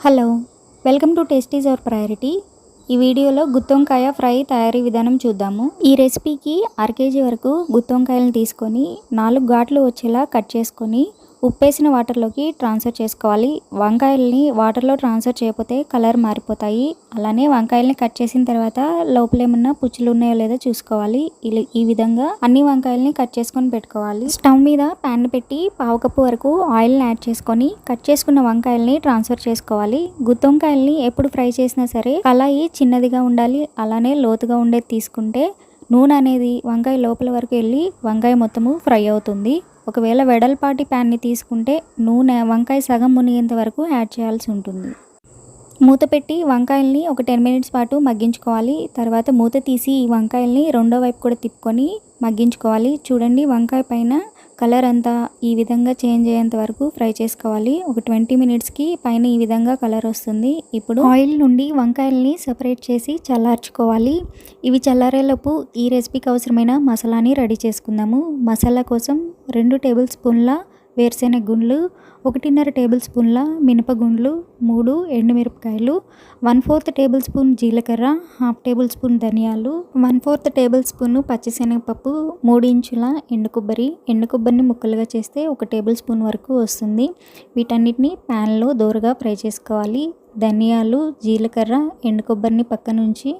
Hello, welcome to tasties our priority. ఈ వీడియోలో గుత్తొంకాయ fry తయారీ విధానం చూద్దాము. ఈ రెసిపీకి కేజీ వరకు గుత్తొంకాయలను తీసుకొని 4 ఘాట్లు వచ్చేలా కట్ చేసుకొని ఉప్పేసిన వాటర్లోకి ట్రాన్స్ఫర్ చేసుకోవాలి. వంకాయల్ని వాటర్లో ట్రాన్స్ఫర్ చేయకపోతే కలర్ మారిపోతాయి. అలానే వంకాయల్ని కట్ చేసిన తర్వాత లోపల ఏమన్నా పుచ్చులు ఉన్నాయో లేదో చూసుకోవాలి. ఈ విధంగా అన్ని వంకాయల్ని కట్ చేసుకొని పెట్టుకోవాలి. స్టవ్ మీద ప్యాన్ పెట్టి 1/2 కప్పు వరకు ఆయిల్ని యాడ్ చేసుకొని కట్ చేసుకున్న వంకాయల్ని ట్రాన్స్ఫర్ చేసుకోవాలి. గుత్తొంకాయల్ని ఎప్పుడు ఫ్రై చేసినా సరే కళాయి చిన్నదిగా ఉండాలి. అలానే లోతుగా ఉండేది తీసుకుంటే నూనె అనేది వంకాయ లోపల వరకు వెళ్ళి వంకాయ మొత్తము ఫ్రై అవుతుంది. ఒకవేళ వెడల్పాటి ప్యాన్ని తీసుకుంటే నూనె వంకాయ సగం మునిగేంత వరకు యాడ్ చేయాల్సి ఉంటుంది. మూత పెట్టి వంకాయల్ని ఒక 10 మినిట్స్ పాటు మగ్గించుకోవాలి. తర్వాత మూత తీసి ఈ వంకాయల్ని రెండో వైపు కూడా తిప్పుకొని మగ్గించుకోవాలి. చూడండి, వంకాయ పైన కలర్ అంతా ఈ విధంగా చేంజ్ అయ్యేంత వరకు ఫ్రై చేసుకోవాలి. ఒక 20 మినిట్స్కి పైన ఈ విధంగా కలర్ వస్తుంది. ఇప్పుడు ఆయిల్ నుండి వంకాయల్ని సెపరేట్ చేసి చల్లార్చుకోవాలి. ఇవి చల్లారేలోపు ఈ రెసిపీకి అవసరమైన మసాలాని రెడీ చేసుకుందాము. మసాలా కోసం 2 టేబుల్ స్పూన్ల వేరుశెనగ గుండ్లు, 1.5 టేబుల్ స్పూన్ల మినపగుండ్లు, 3 ఎండుమిరపకాయలు, 1/4 టేబుల్ స్పూన్ జీలకర్ర, 1/2 టేబుల్ స్పూన్ ధనియాలు, 1/4 టేబుల్ స్పూన్ పచ్చిశనగపప్పు, 3 ఇంచుల ఎండు కొబ్బరిని ముక్కలుగా చేస్తే 1 టేబుల్ స్పూన్ వరకు వస్తుంది. వీటన్నిటిని ప్యాన్లో దోరగా ఫ్రై చేసుకోవాలి. ధనియాలు, జీలకర్ర, ఎండు కొబ్బరిని పక్కనుంచి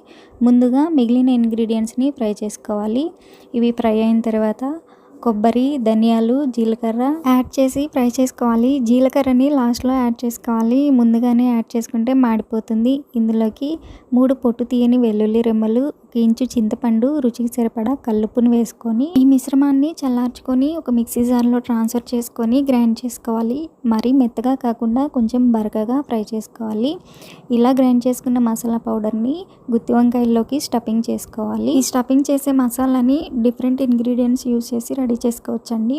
ముందుగా మిగిలిన ఇంగ్రీడియంట్స్ని ఫ్రై చేసుకోవాలి. ఇవి ఫ్రై అయిన తర్వాత కొబ్బరి, ధనియాలు, జీలకర్ర యాడ్ చేసి ఫ్రై చేసుకోవాలి. జీలకర్రని లాస్ట్లో యాడ్ చేసుకోవాలి. ముందుగానే యాడ్ చేసుకుంటే మాడిపోతుంది. ఇందులోకి 3 పొట్టు తీయని వెల్లుల్లి రెమ్మలు, 1 ఇంచు చింతపండు, రుచికి సరిపడా కల్లుప్పును వేసుకొని ఈ మిశ్రమాన్ని చల్లార్చుకొని ఒక మిక్సీ జార్లో ట్రాన్స్ఫర్ చేసుకొని గ్రైండ్ చేసుకోవాలి. మరీ మెత్తగా కాకుండా కొంచెం బరకగా ఫ్రై చేసుకోవాలి. ఇలా గ్రైండ్ చేసుకున్న మసాలా పౌడర్ని గుత్తి వంకాయల్లోకి స్టఫింగ్ చేసుకోవాలి. ఈ స్టఫింగ్ చేసే మసాలాని డిఫరెంట్ ఇంగ్రీడియంట్స్ యూజ్ చేసి రెడీ చేసుకోవచ్చండి.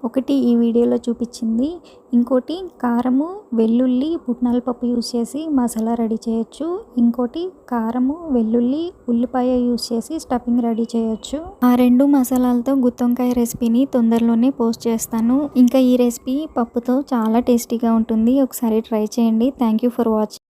ఒకటి ఈ వీడియోలో చూపించింది, ఇంకోటి కారము, వెల్లుల్లి, పుట్నాల పప్పు యూజ్ చేసి మసాలా రెడీ చేయొచ్చు. ఇంకోటి కారము, వెల్లుల్లి, ఉల్లిపాయ యూజ్ చేసి స్టఫింగ్ రెడీ చేయొచ్చు. ఆ 2 మసాలాలతో గుత్తొంకాయ రెసిపీని తొందరలోనే పోస్ట్ చేస్తాను. ఇంకా ఈ రెసిపీ పప్పుతో చాలా టేస్టీగా ఉంటుంది. ఒకసారి ట్రై చేయండి. Thank you for watching.